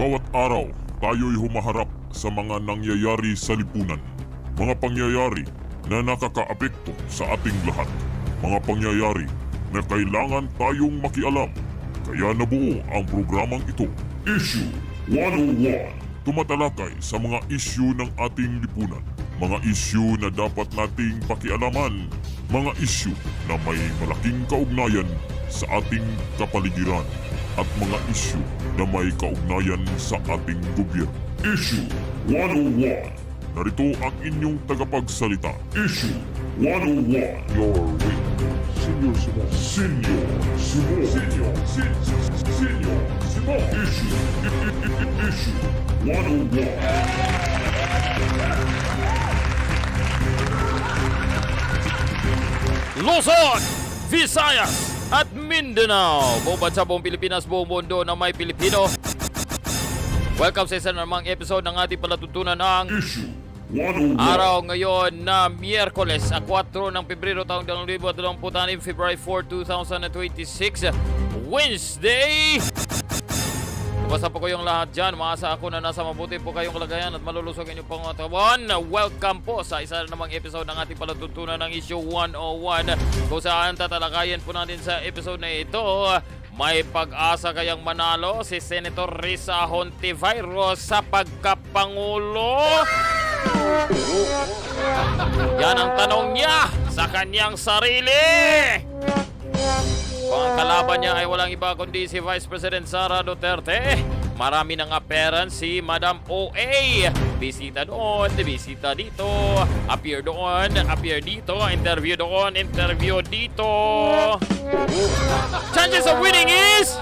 Bawat araw, tayo'y humaharap sa mga nangyayari sa lipunan. Mga pangyayari na nakakaapekto sa ating lahat. Mga pangyayari na kailangan tayong makialam. Kaya nabuo ang programang ito, Issue 101. Tumatalakay sa mga issue ng ating lipunan. Mga issue na dapat nating pakialaman. Mga issue na may malaking kaugnayan sa ating kapaligiran. At mga issue na may kaugnayan sa ating gobyerno. Issue 101. Narito ang inyong tagapagsalita. Issue 101. Your way. Senior Simon. Senior Simon. Senior Simon. Issue 101. Luzon, Visayas at Mindanao. Buong bansa, buong Pilipinas, buong mundo na may Pilipino. Welcome sa isa na namang episode ng ating palatuntunan ng Issue 101. araw ngayon na Miyerkules, 4 ng Pebrero taong 2026, February 4, 2026, Wednesday. Basta po kayong lahat dyan, maasa ako na nasa mabuti po kayong kalagayan at malulusog inyong pangatawan. Welcome po sa isa namang episode ng ating palatuntunan ng Issue 101, kung saan tatalakayin po natin sa episode na ito. May pag-asa kayang manalo si Senator Risa Hontivirus sa pagka-Pangulo? Yan ang tanong niya sa kanyang sarili. Kung ang kalaban niya ay walang iba kundi si Vice-President Sara Duterte, marami ng appearance si Madam OA. Bisita doon, bisita dito, appear doon, appear dito, interview doon, interview dito. Chances of winning is...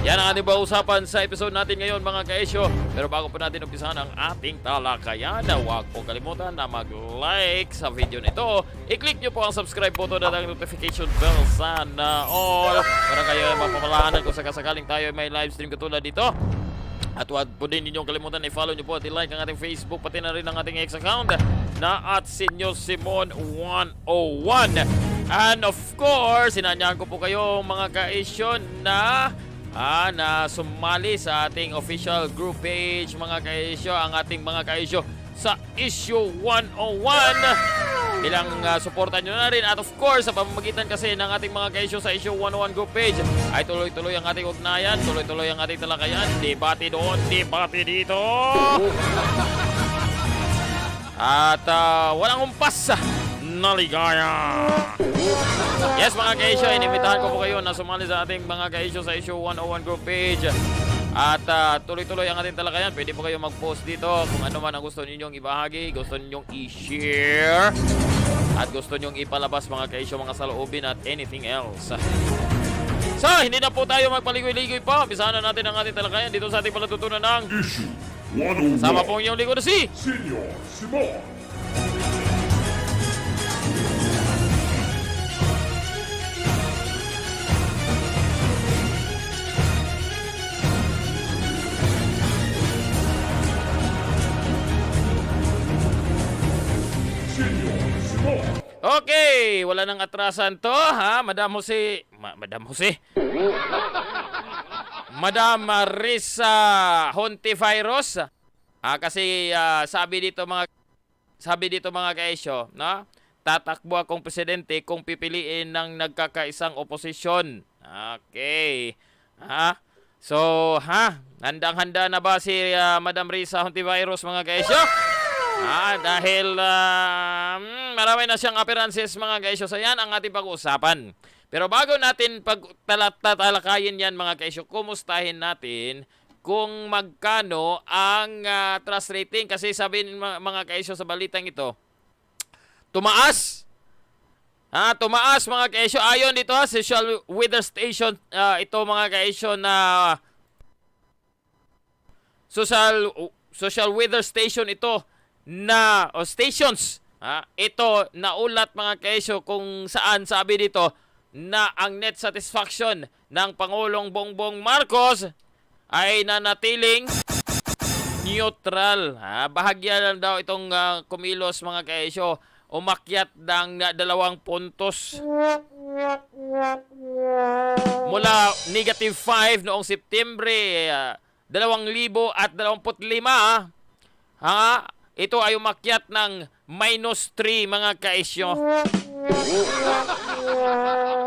Yan ang ating usapan sa episode natin ngayon, mga ka-isyo. Pero bago po natin umpisahan ang ating talakayan, huwag po kalimutan na mag-like sa video nito. I-click nyo po ang subscribe button at ang notification bell sana all para kayo ay mapamalahanan kung sakasakaling tayo ay may live stream katulad dito. At huwag po din ninyong kalimutan i-follow nyo po at i-like ang ating Facebook, pati na rin ang ating X account na @senyorsimon101. And of course, sinanyahan ko po kayo, mga ka-isyo, na Sumali sa ating official group page, mga ka-isyo, ang ating mga ka-isyo sa Issue 101. Bilang suportan nyo na rin. At of course, sa pamamagitan kasi ng ating mga ka-isyo sa Issue 101 group page, ay tuloy-tuloy ang ating ugnayan, tuloy-tuloy ang ating talakayan. Debate doon, debate dito. At walang humpas na ligaya. Yes, mga ka-isyo, inimitahan ko po kayo na sumali sa ating mga ka-isyo sa Issue 101 group page. At tuloy-tuloy ang ating talakayan. Pwede po kayo mag-post dito kung ano man ang gusto ninyong ibahagi, gusto ninyong i-share, at gusto ninyong ipalabas, mga ka-isyo, mga saloobin at anything else. So, hindi na po tayo magpaligoy-ligoy pa. Umpisahan na natin ang ating talakayan dito sa ating palatutunan ng Issue 101. sama po inyong lingkod na si Senior Simon. Okay, wala nang atrasan to, ha? Madam Jose, Madam Jose? Madam Risa Hontivirus. Kasi sabi dito mga ka-isyo, no? Tatakbo akong presidente kung pipiliin ng nagkakaisang oposisyon. Okay. So, handang-handa na ba si Madam Risa Hontivirus, mga ka-isyo? Dahil marami na siyang appearances, mga ka-isyo. So yan ang ating pag-uusapan. Pero bago natin pagtatalakayin yan, mga ka-isyo, kumustahin natin kung magkano ang trust rating. Kasi sabihin, mga ka-isyo, sa balitang ito, tumaas. Tumaas, mga ka-isyo. Ayon dito, social weather station, ito, mga ka-isyo, na social weather station ito na stations. Ito naulat, mga ka-isyo, kung saan sabi dito na ang net satisfaction ng Pangulong Bongbong Marcos ay nanatiling neutral. Bahagya lang daw itong kumilos, mga ka-isyo. Umakyat ng 2 puntos. Mula -5 noong Setyembre 2025, ito ay umakyat ng -3 mga kaisyo.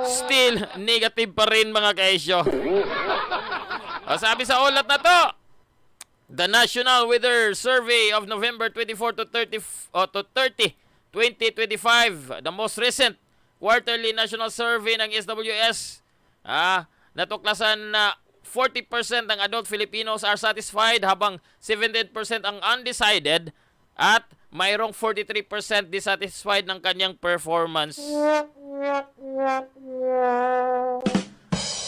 Still negative pa rin mga kaisyo. Sabi sa ulat na to, the National Weather Survey of November 24 to 30, 2025, the most recent quarterly national survey ng SWS, natuklasan na 40% ng adult Filipinos are satisfied habang 17% ang undecided at mayroong 43% dissatisfied ng kanyang performance.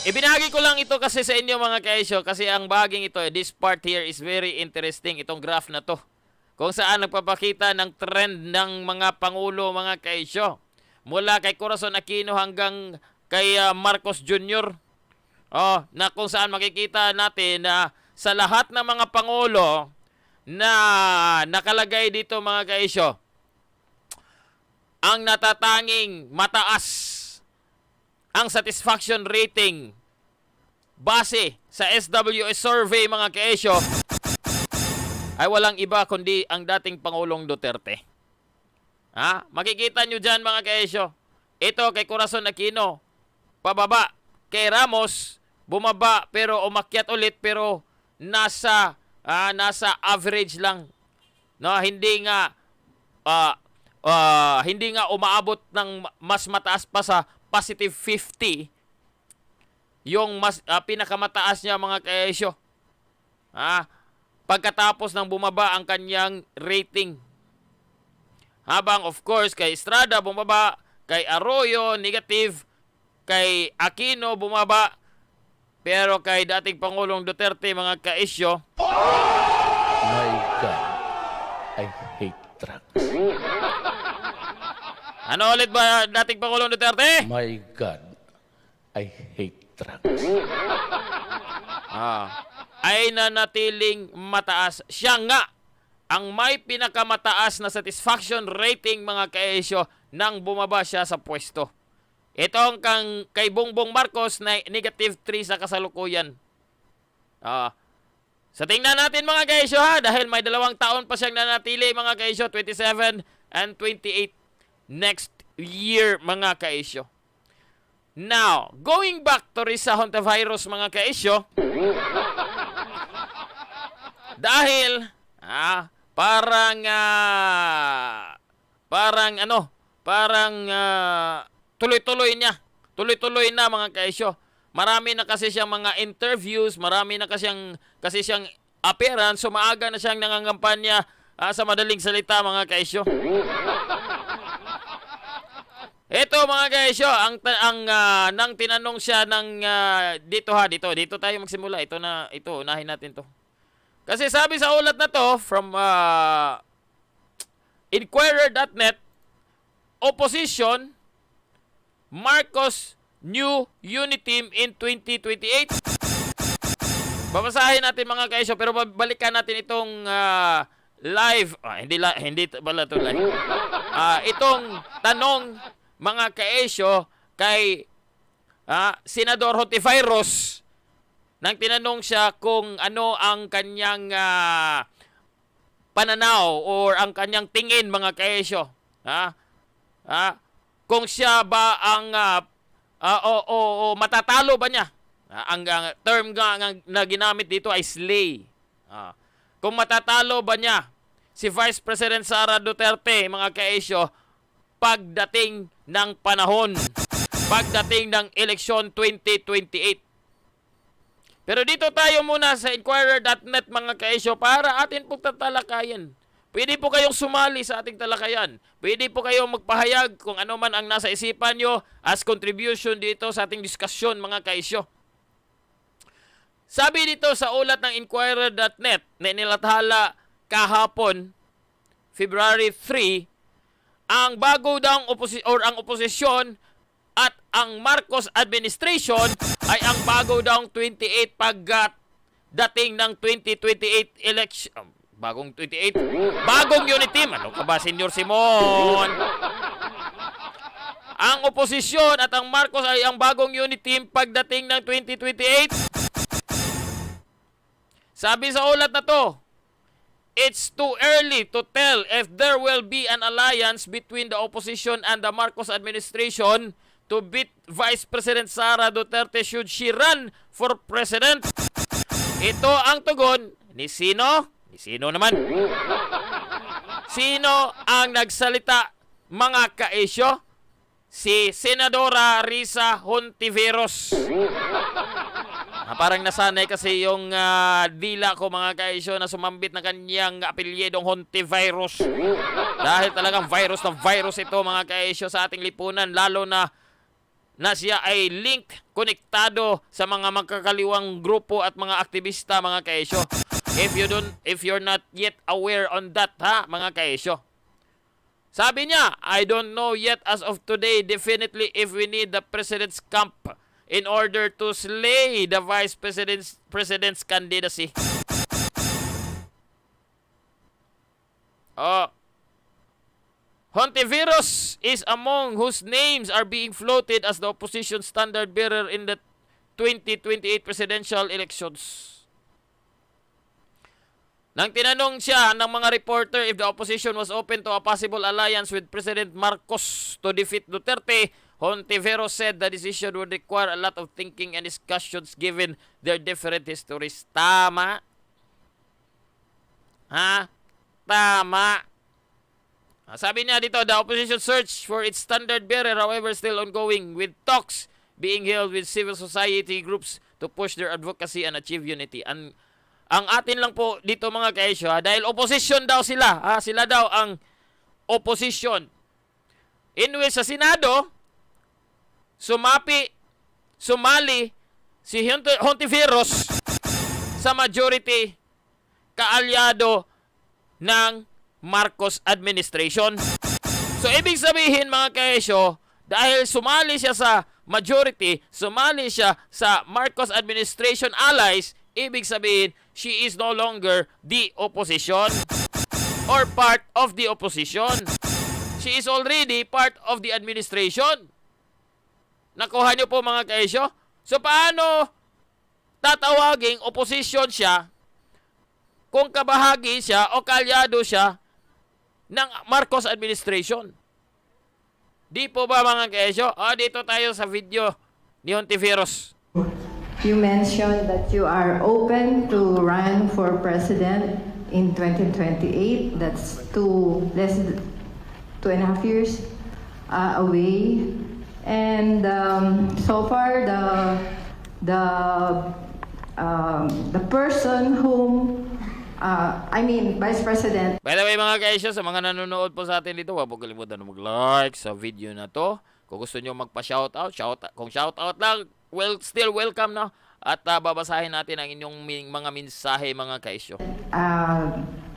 Ibinahagi ko lang ito kasi sa inyo mga kaisyo kasi ang bahaging ito, this part here is very interesting, itong graph na to. Kung saan nagpapakita ng trend ng mga pangulo mga kaisyo. Mula kay Corazon Aquino hanggang kay Marcos Jr. Na kung saan makikita natin na sa lahat ng mga pangulo na nakalagay dito mga kaisyo, ang natatanging mataas ang satisfaction rating base sa SWS survey mga kaisyo ay walang iba kundi ang dating Pangulong Duterte. Makikita nyo dyan mga kaisyo. Ito kay Corazon Aquino, pababa. Kay Ramos, bumaba pero umakyat ulit pero nasa average lang. No, hindi nga umaabot ng mas mataas pa sa positive 50. Yung pinakamataas niya mga kaisyo. Pagkatapos ng bumaba ang kanyang rating. Habang of course kay Estrada bumaba, kay Arroyo negative, kay Aquino bumaba, pero kay dating Pangulong Duterte mga kaisyo, My God, I hate trucks. Ano ulit ba dating Pangulong Duterte? My God, I hate trucks. Ay nanatiling mataas. Siya nga ang may pinakamataas na satisfaction rating mga kaisyo nang bumaba siya sa pwesto. Itong kay Bongbong Marcos na -3 sa kasalukuyan. Sa tingnan natin mga kaisyo dahil may 2 taon pa siyang nanatili mga kaisyo, 27 and 28 next year mga kaisyo. Now, going back to Risa Hontivirus mga kaisyo, dahil parang tuloy-tuloy niya. Tuloy-tuloy na mga kaisyo. Marami na kasi siyang mga interviews, marami na kasi siyang appearance, so maaga na siyang nangangampanya sa madaling salita mga kaisyo. Ito mga kaisyo, nang tinanong siya ng dito tayo magsimula. Ito unahin natin to. Kasi sabi sa ulat na to from Inquirer.net, opposition, Marcos new unity team in 2028. Babasahin natin mga kaisyo, pero balikan natin itong live. Hindi pala ito live. Itong tanong mga kaisyo kay Senador Hontivirus nang tinanong siya kung ano ang kanyang pananaw or ang kanyang tingin mga kaisyo. Kung siya ba ang matatalo ba niya? Ang term na ginamit dito ay slay. Kung matatalo ba niya si Vice-President Sara Duterte mga kaisyo pagdating ng panahon, pagdating ng eleksyon 2028. Pero dito tayo muna sa Inquirer.net mga kaisyo para atin pong tatalakayan. Pwede po kayong sumali sa ating talakayan. Pwede po kayong magpahayag kung ano man ang nasa isipan nyo as contribution dito sa ating diskusyon mga kaisyo. Sabi dito sa ulat ng Inquirer.net na nilathala kahapon, February 3, ang bago daw ang oposisyon at ang Marcos administration ay ang bago daw 28 pagdating ng 2028 election. Bagong 28? Bagong unity team. Ano ka ba, Senyor Simon? ang oposisyon at ang Marcos ay ang bagong unit team pagdating ng 2028? Sabi sa ulat na to, it's too early to tell if there will be an alliance between the opposition and the Marcos administration to beat Vice-President Sara Duterte should she run for president. Ito ang tugon ni sino? Ni sino naman? Sino ang nagsalita, mga kaisyo? Si Senadora Risa Hontivirus. Parang nasanay kasi yung dila ko, mga kaisyo, na sumambit na kanyang apelyedong Hontivirus. Dahil talagang virus na virus ito, mga kaisyo, sa ating lipunan, lalo na siya ay linked, konektado sa mga magkakaliwang grupo at mga aktivista, mga kaisyo. If you're not yet aware on that, ha, mga kaisyo. Sabi niya, I don't know yet as of today definitely if we need the president's camp in order to slay the vice-president's candidacy. Hontivirus is among whose names are being floated as the opposition standard bearer in the 2028 presidential elections. Nang tinanong siya ng mga reporter if the opposition was open to a possible alliance with President Marcos to defeat Duterte, Hontivirus said the decision would require a lot of thinking and discussions given their different histories. Tama? Ha? Tama. Sabi niya dito, the opposition search for its standard bearer, however, still ongoing, with talks being held with civil society groups to push their advocacy and achieve unity. Ang atin lang po dito, mga kaisyo, dahil opposition daw sila, sila daw ang opposition. Anyway, sa Senado, Sumali si Hontivirus sa majority kaalyado ng Marcos administration. So, ibig sabihin, mga kaisyo, dahil sumali siya sa majority, sumali siya sa Marcos administration allies, ibig sabihin, she is no longer the opposition or part of the opposition. She is already part of the administration. Nakuha niyo po, mga kaisyo? So, paano tatawaging opposition siya kung kabahagi siya o kalyado siya ng Marcos administration? Di po ba, mga kaisyo? Dito tayo sa video ni Hontivirus. You mentioned that you are open to run for president in 2028. That's less than 2.5 years away. And so far, the person whom Vice President. By the way, mga kaisyo, sa mga nanonood po sa atin dito, huwag po kalimutan na mag-like sa video na to. Kung gusto nyo magpa-shoutout, kung shoutout lang, still welcome na. At babasahin natin ang inyong mga mensahe, mga kaisyo.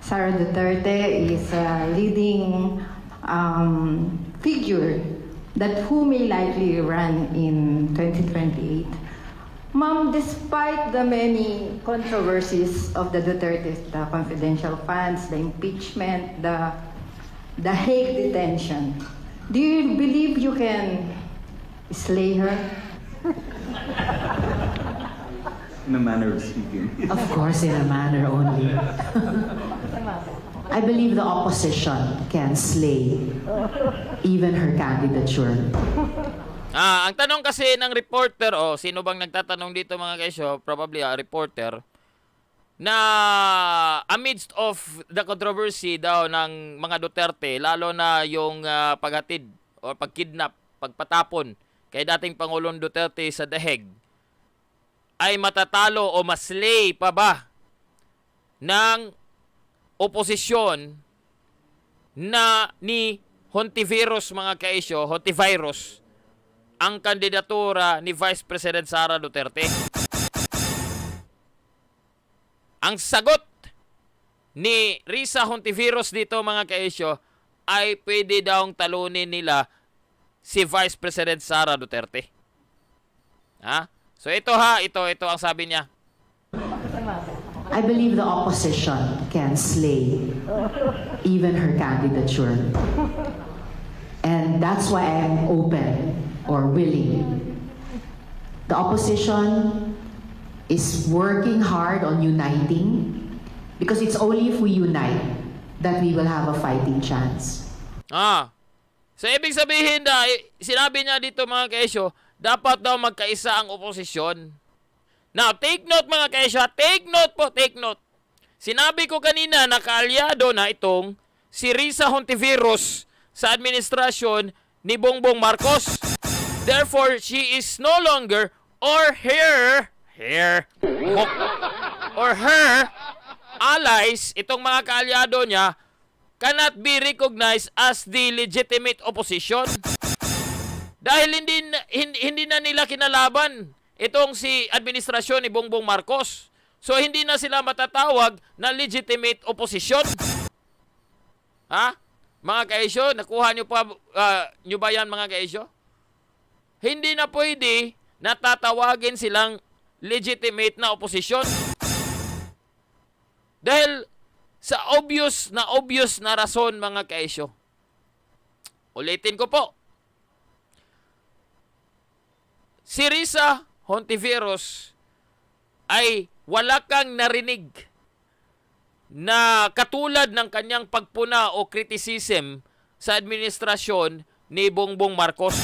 Sara Duterte is a leading figure that who may likely run in 2028. Ma'am, despite the many controversies of the Dutertes, the confidential funds, the impeachment, the Hague detention, do you believe you can slay her? In a manner of speaking. Of course, in a manner only. I believe the opposition can slay even her candidature. Ang tanong kasi ng reporter, sino bang nagtatanong dito, mga kaisyo? Probably a reporter. Na amidst of the controversy daw ng mga Duterte, lalo na yung paghatid o pagkidnap, pagpatapon kay dating Pangulong Duterte sa daheg, ay matatalo o maslay pa ba ng oposisyon na ni Hontivirus, mga kaisyo, Hontivirus, ang kandidatura ni Vice-President Sara Duterte? Ang sagot ni Risa Hontivirus dito, mga kaisyo, ay pwede daw talunin nila si Vice-President Sara Duterte. So ito ang sabi niya. I believe the opposition can slay even her candidature. And And that's why I'm open or willing. The opposition is working hard on uniting because it's only if we unite that we will have a fighting chance. So ibig sabihin na, sinabi niya dito mga kaesyo, dapat daw magkaisa ang oposisyon. Now, take note mga kaesyo, take note po, take note. Sinabi ko kanina na kaalyado na itong si Risa Hontivirus sa administrasyon ni Bongbong Marcos. Therefore, she is no longer or her allies, itong mga kaalyado niya, cannot be recognized as the legitimate opposition. Dahil hindi na nila kinalaban itong si administrasyon ni Bongbong Marcos. So, hindi na sila matatawag na legitimate opposition. Ha? Mga kaisyo, nakuha nyo ba yan mga kaisyo? Hindi na pwede natatawagin silang legitimate na opposition. Dahil sa obvious na rason mga kaisyo. Ulitin ko po. Si Risa Hontivirus ay wala kang narinig na katulad ng kanyang pagpuna o criticism sa administrasyon ni Bongbong Marcos.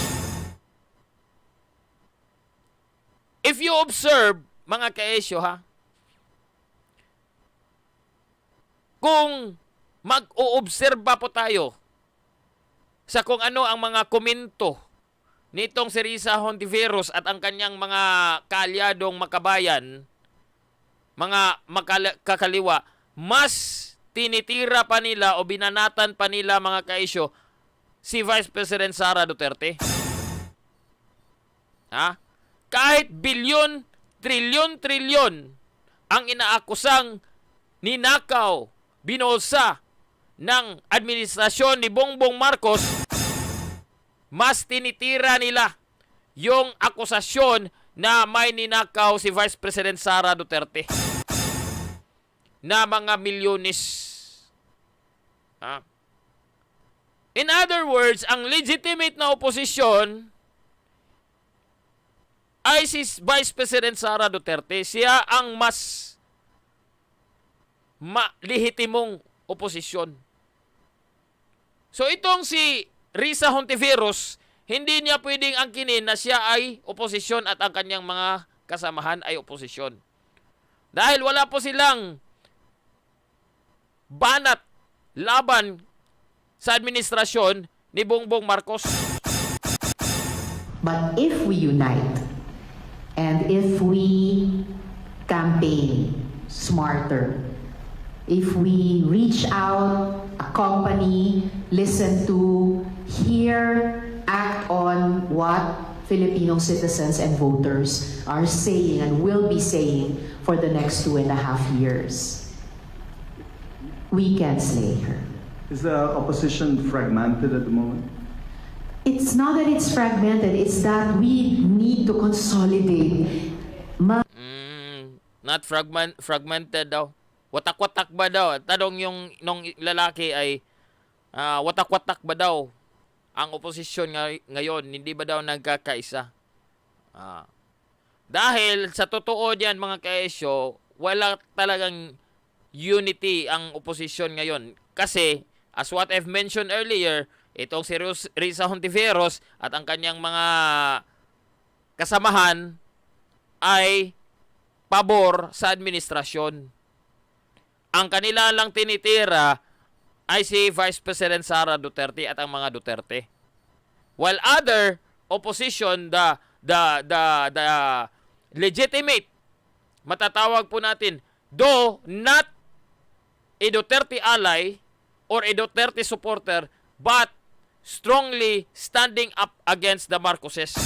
If you observe, mga kaesyo ha, kung mag-oobserba po tayo sa kung ano ang mga komento nitong si Risa Hontivirus at ang kanyang mga kaalyadong makabayan, mga kakaliwa, mas tinitira pa nila o binanatan pa nila mga kaisyo si Vice-President Sara Duterte. Ha? Kahit bilyon, trilyon ang inaakusang ninakaw, binolsa ng administrasyon ni Bongbong Marcos, mas tinitira nila yung akusasyon na may ninakaw si Vice-President Sara Duterte na mga milyones. In other words, ang legitimate na oposisyon ay si Vice-President Sara Duterte. Siya ang mas lehitimong oposisyon. So itong si Risa Hontivirus, hindi niya pwedeng angkinin na siya ay oposisyon at ang kanyang mga kasamahan ay oposisyon. Dahil wala po silang banat laban sa administrasyon ni Bongbong Marcos. But if we unite and if we campaign smarter, if we reach out, accompany, listen to, hear, act on what Filipino citizens and voters are saying and will be saying for the next 2.5 years, we can slay her. Is the opposition fragmented at the moment? It's not that it's fragmented, it's that we need to consolidate. Not fragmented daw. Watak-watak ba daw? Tanong yung nung lalaki ay watak-watak ba daw ang oposisyon ngayon? Hindi ba daw nagkakaisa? Dahil sa totoo diyan mga kaesyo, wala talagang unity ang oposisyon ngayon. Kasi, as what I've mentioned earlier, itong si Risa Hontivirus at ang kanyang mga kasamahan ay pabor sa administrasyon. Ang kanila lang tinitira ay si Vice-President Sara Duterte at ang mga Duterte. While other opposition, the legitimate, matatawag po natin, though not a Duterte ally or a Duterte supporter, but strongly standing up against the Marcoses.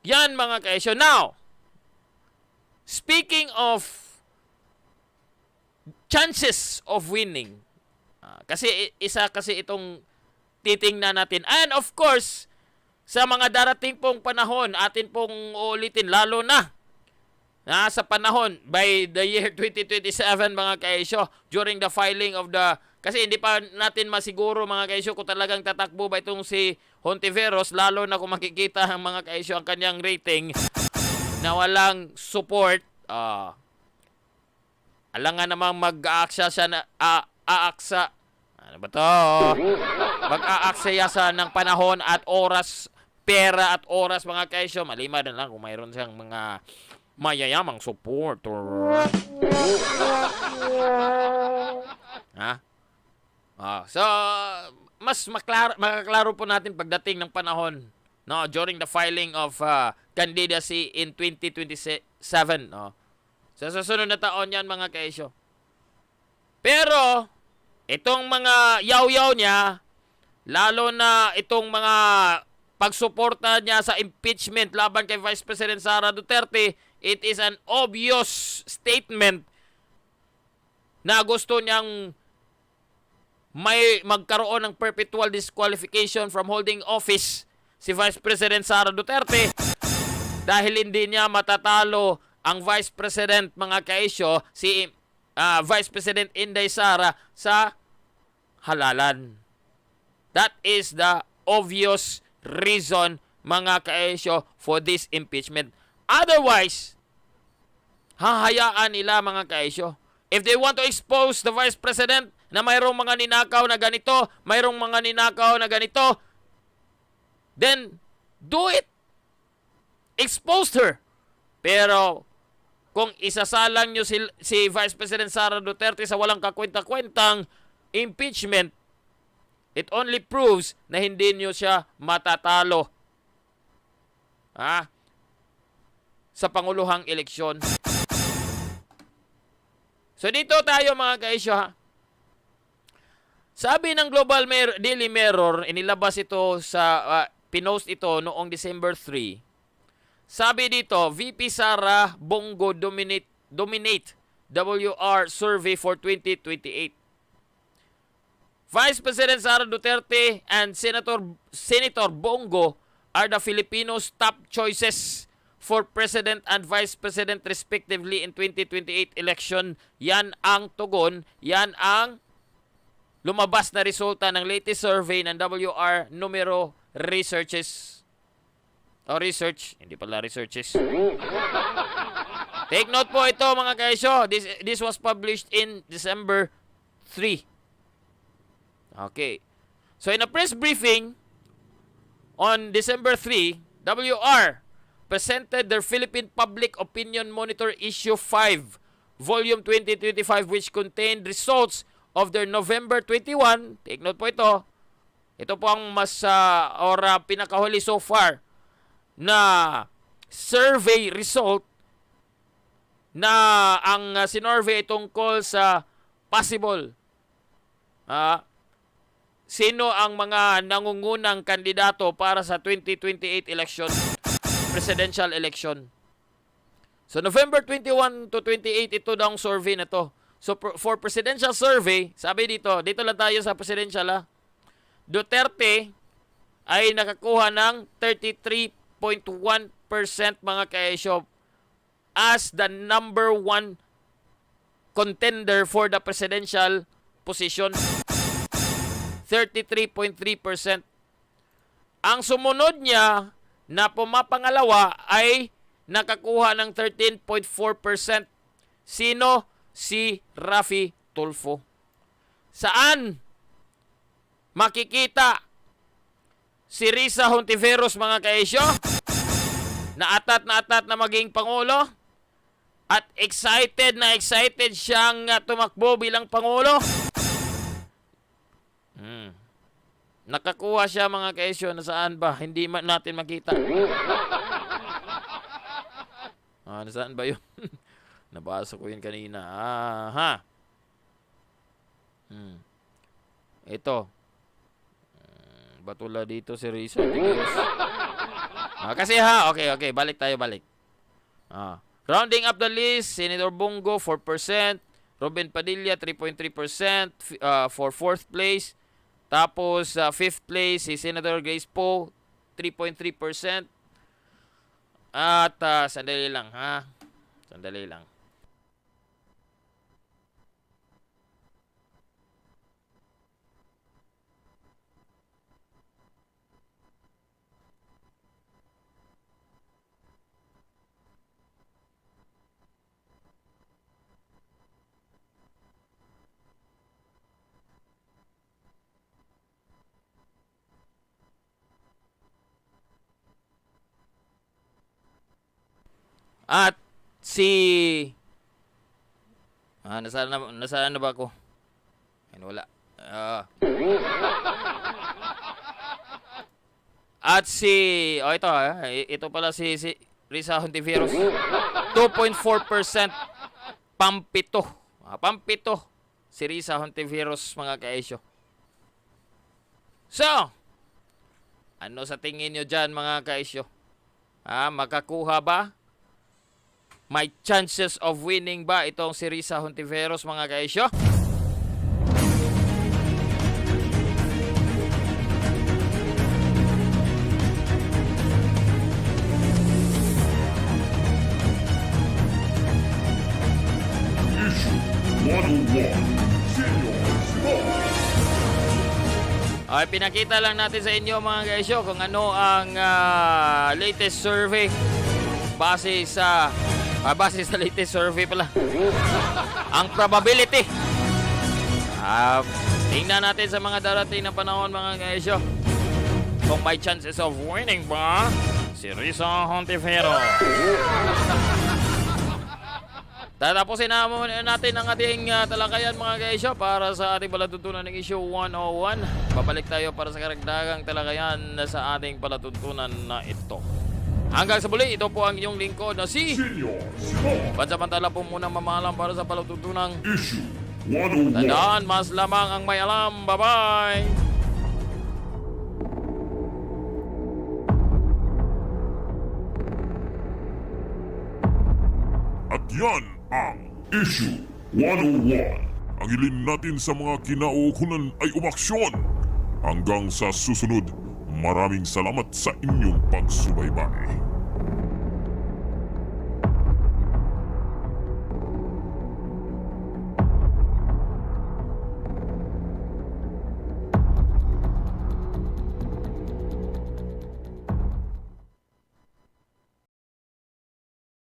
Yan mga kaesyo. Now, speaking of chances of winning, kasi isa kasi itong titingnan natin. And of course, sa mga darating pong panahon, atin pong uulitin, lalo na sa panahon by the year 2027 mga kaesyo, during the filing of the Kasi hindi pa natin masiguro mga kaisyo kung talagang tatakbo ba itong si Hontivirus, lalo na kung makikita ang mga kaisyo ang kanyang rating na walang support. Alangan namang mag-aaksa siya na aaksa. Ano ba to? Mag-aaksaya sa ng panahon at oras, pera at oras mga kaisyo. Malima na lang kung mayroon siyang mga mayayamang supporter. Ha? So, mas makaklaro po natin pagdating ng panahon, no, during the filing of candidacy in 2027, no. Sa susunod na taon yan mga kaisyo. Pero itong mga yaw-yaw niya, lalo na itong mga pagsuporta niya sa impeachment laban kay Vice-President Sara Duterte, it is an obvious statement na gusto niyang may magkaroon ng perpetual disqualification from holding office si Vice President Sara Duterte dahil hindi niya matatalo ang Vice President mga kaisyo, si Vice President Inday Sara sa halalan. That is the obvious reason mga kaisyo for this impeachment. Otherwise, hahayaan nila mga kaisyo. If they want to expose the Vice President na mayroong mga ninakaw na ganito, mayroong mga ninakaw na ganito, then do it. Expose her. Pero kung isasalang nyo si Vice President Sara Duterte sa walang kakwenta-kwentang impeachment, it only proves na hindi nyo siya matatalo sa panguluhang eleksyon. So dito tayo mga kaisyo ha. Sabi ng Daily Mirror, inilabas ito sa, pinost ito noong December 3. Sabi dito, VP Sara Bongo dominate WR survey for 2028. Vice President Sara Duterte and Senator Bongo are the Filipinos' top choices for President and Vice President respectively in 2028 election. Yan ang tugon, yan ang lumabas na resulta ng latest survey ng WR numero researches. Research, hindi pala researches. Take note po ito mga kaisyo. This was published in December 3. Okay. So in a press briefing on December 3, WR presented their Philippine Public Opinion Monitor Issue 5, Volume 2025, which contained results of their November 21, take note po ito. Ito po ang mas pinakahuli so far na survey result na ang sinorvey tungkol sa possible sino ang mga nangungunang kandidato para sa 2028 election, presidential election. So November 21 to 28 ito daw ang survey na to. So for presidential survey, sabi dito lang tayo sa presidential Duterte ay nakakuha ng 33.1% mga kaisyo as the number one contender for the presidential position. 33.3%. Ang sumunod niya na pumapangalawa ay nakakuha ng 13.4%. Sino? Si Raffy Tulfo. Saan makikita si Risa Hontivirus mga kaisyo? Na atat na maging Pangulo? At excited siyang tumakbo bilang Pangulo? Nakakuha siya mga kaisyo na saan ba? Hindi natin makita. Nasaan ba yun? Nabasa ko yun kanina. Ito. Batula dito si Risa Hontivirus. Kasi okay, balik. Rounding up the list, Senator Bongo 4%, Robin Padilla 3.3% for 4th place. Tapos 5th place si Senator Grace Poe 3.3%. At sandali lang. At si... nasaan na ba ako? Ayun, wala. At si... ito pala si Risa Hontivirus. 2.4% pampito. Pampito si Risa Hontivirus, mga kaisyo. So, ano sa tingin nyo dyan, mga kaisyo? Makakuha ba? May chances of winning ba itong si Risa Hontivirus, mga kaisyo? Ay, pinakita lang natin sa inyo, mga kaisyo, kung ano ang latest survey base sa latest survey pala. Ang probability. Tingnan natin sa mga darating na panahon, mga kaisyo, kung may chances of winning ba si Risa Hontivirus. Tatapusin natin ang ating talakayan, mga kaisyo, para sa ating palatuntunan ng issue 101. Babalik tayo para sa karagdagang talakayan sa ating palatuntunan na ito. Hanggang sa muli, ito po ang inyong lingkod na si Pansamantala po muna mamahalang para sa palatuntunang Issue 101. Tandaan, mas lamang ang may alam. Bye-bye! At yan ang Issue 101. Ang ilin natin sa mga kinaukunan ay umaksyon. Hanggang sa susunod, maraming salamat sa inyong pagsubaybay.